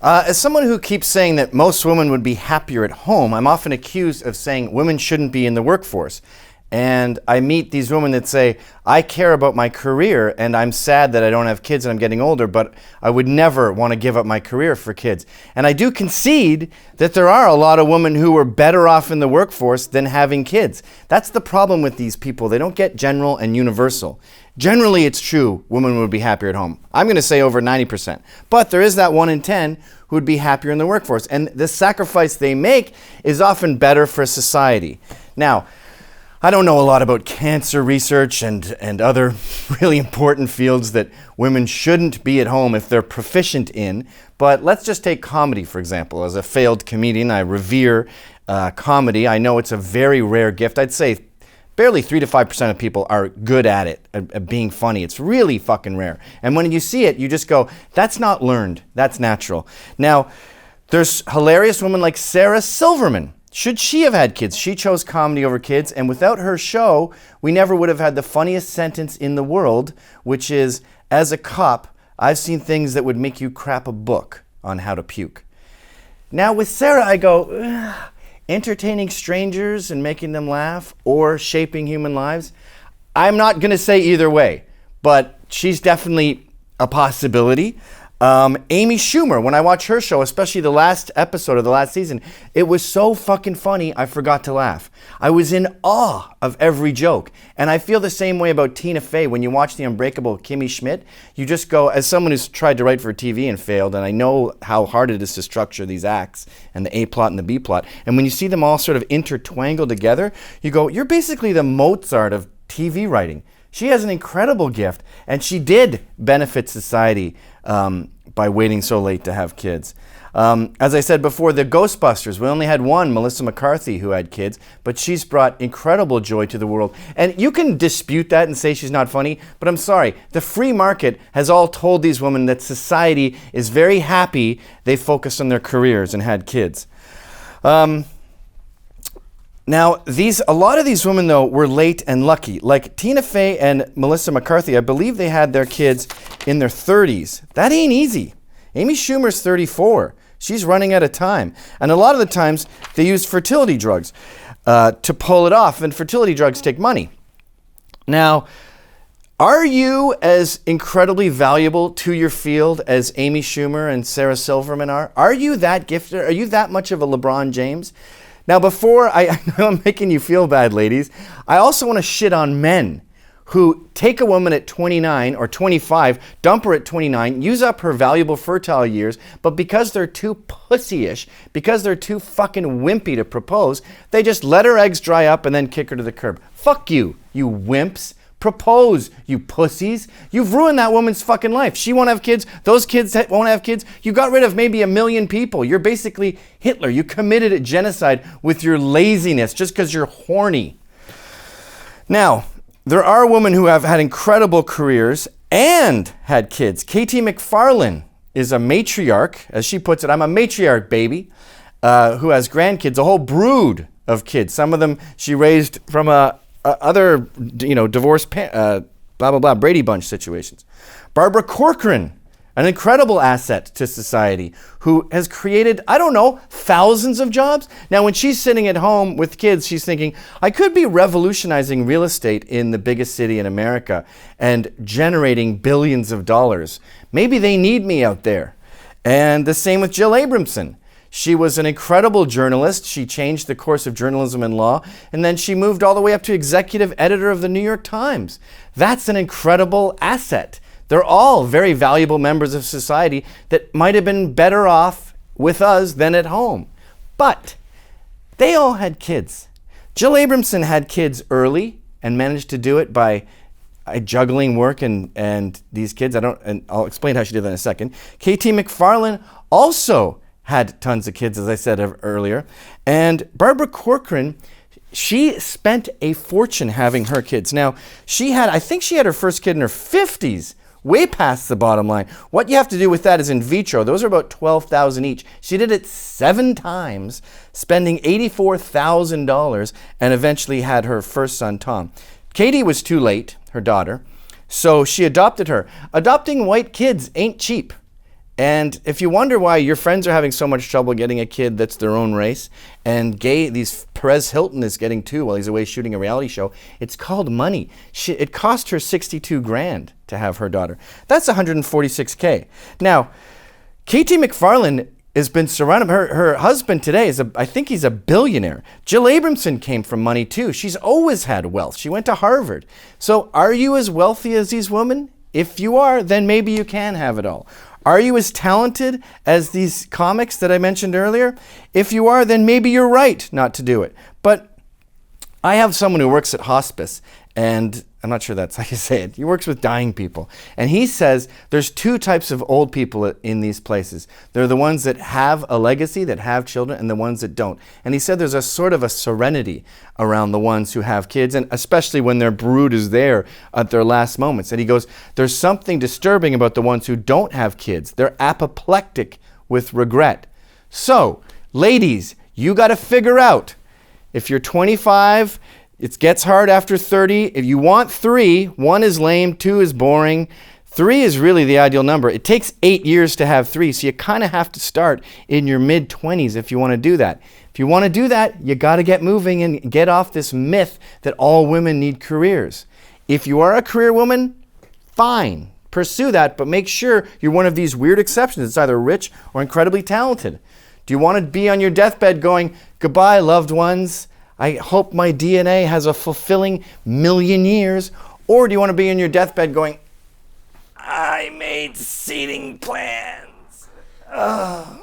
As someone who keeps saying that most women would be happier at home, I'm often accused of saying women shouldn't be in the workforce. And I meet these women that say, I care about my career and I'm sad that I don't have kids and I'm getting older, but I would never want to give up my career for kids. And I do concede that there are a lot of women who are better off in the workforce than having kids. That's the problem with these people. They don't get general and universal. Generally, it's true women would be happier at home. I'm going to say over 90%. But there is that 1 in 10 who would be happier in the workforce. And the sacrifice they make is often better for society. Now, I don't know a lot about cancer research and other really important fields that women shouldn't be at home if they're proficient in, but let's just take comedy, for example. As a failed comedian, I revere comedy. I know it's a very rare gift. I'd say barely 3 to 5% of people are good at it, at being funny. It's really fucking rare. And when you see it, you just go, that's not learned, that's natural. Now, there's hilarious women like Sarah Silverman. Should she have had kids? She chose comedy over kids, and without her show, we never would have had the funniest sentence in the world, which is, as a cop, I've seen things that would make you crap a book on how to puke. Now with Sarah, I go, ugh, entertaining strangers and making them laugh or shaping human lives. I'm not going to say either way, but she's definitely a possibility. Amy Schumer, when I watch her show, especially the last episode of the last season, it was so fucking funny, I forgot to laugh. I was in awe of every joke. And I feel the same way about Tina Fey. When you watch The Unbreakable Kimmy Schmidt, you just go, as someone who's tried to write for TV and failed, and I know how hard it is to structure these acts and the A plot and the B plot, and when you see them all sort of intertwangled together, you go, you're basically the Mozart of TV writing. She has an incredible gift, and she did benefit society by waiting so late to have kids. As I said before, the Ghostbusters, we only had one, Melissa McCarthy, who had kids, but she's brought incredible joy to the world. And you can dispute that and say she's not funny, but I'm sorry. The free market has all told these women that society is very happy they focused on their careers and had kids. Now, a lot of these women, though, were late and lucky. Like Tina Fey and Melissa McCarthy, I believe they had their kids in their 30s. That ain't easy. Amy Schumer's 34. She's running out of time. And a lot of the times, they use fertility drugs to pull it off, and fertility drugs take money. Now, are you as incredibly valuable to your field as Amy Schumer and Sarah Silverman are? Are you that gifted? Are you that much of a LeBron James? Now, before I know I'm making you feel bad, ladies, I also want to shit on men who take a woman at 29 or 25, dump her at 29, use up her valuable fertile years, but because they're too pussyish, because they're too fucking wimpy to propose, they just let her eggs dry up and then kick her to the curb. Fuck you, you wimps. Propose, you pussies. You've ruined that woman's fucking life. She won't have kids. Those kids won't have kids. You got rid of maybe 1 million people. You're basically Hitler. You committed a genocide with your laziness just because you're horny. Now, there are women who have had incredible careers and had kids. Katie McFarlane is a matriarch. As she puts it, I'm a matriarch, baby, who has grandkids, a whole brood of kids. Some of them she raised from other, divorce, blah, blah, blah, Brady Bunch situations. Barbara Corcoran, an incredible asset to society, who has created, I don't know, thousands of jobs. Now, when she's sitting at home with kids, she's thinking, I could be revolutionizing real estate in the biggest city in America and generating billions of dollars. Maybe they need me out there. And the same with Jill Abramson. She was an incredible journalist. She changed the course of journalism and law, and then she moved all the way up to executive editor of the New York Times. That's an incredible asset. They're all very valuable members of society that might have been better off with us than at home. But they all had kids. Jill Abramson had kids early and managed to do it by juggling work and these kids. And I'll explain how she did that in a second. Katie McFarlane also had tons of kids, as I said earlier. And Barbara Corcoran, she spent a fortune having her kids. Now, I think she had her first kid in her 50s, way past the bottom line. What you have to do with that is in vitro. Those are about $12,000 each. She did it 7 times, spending $84,000, and eventually had her first son, Tom. Katie was too late, her daughter, so she adopted her. Adopting white kids ain't cheap. And if you wonder why your friends are having so much trouble getting a kid that's their own race, and Perez Hilton is getting 2 while he's away shooting a reality show, it's called money. It cost her $62,000 to have her daughter. That's $146K. Now, Katie McFarland has been surrounded. Her husband today I think he's a billionaire. Jill Abramson came from money too. She's always had wealth. She went to Harvard. So are you as wealthy as these women? If you are, then maybe you can have it all. Are you as talented as these comics that I mentioned earlier? If you are, then maybe you're right not to do it. But I have someone who works at hospice, and I'm not sure that's how you say it. He works with dying people. And he says there's 2 types of old people in these places. They're the ones that have a legacy, that have children, and the ones that don't. And he said there's a sort of a serenity around the ones who have kids, and especially when their brood is there at their last moments. And he goes, there's something disturbing about the ones who don't have kids. They're apoplectic with regret. So, ladies, you got to figure out, if you're 25, it gets hard after 30. If you want 3, 1 is lame, 2 is boring. 3 is really the ideal number. It takes 8 years to have 3, so you kind of have to start in your mid-20s if you want to do that. If you want to do that, you got to get moving and get off this myth that all women need careers. If you are a career woman, fine, pursue that, but make sure you're one of these weird exceptions. It's either rich or incredibly talented. Do you want to be on your deathbed going, goodbye, loved ones, I hope my DNA has a fulfilling 1,000,000 years? Or do you want to be in your deathbed going, I made seating plans. Ugh.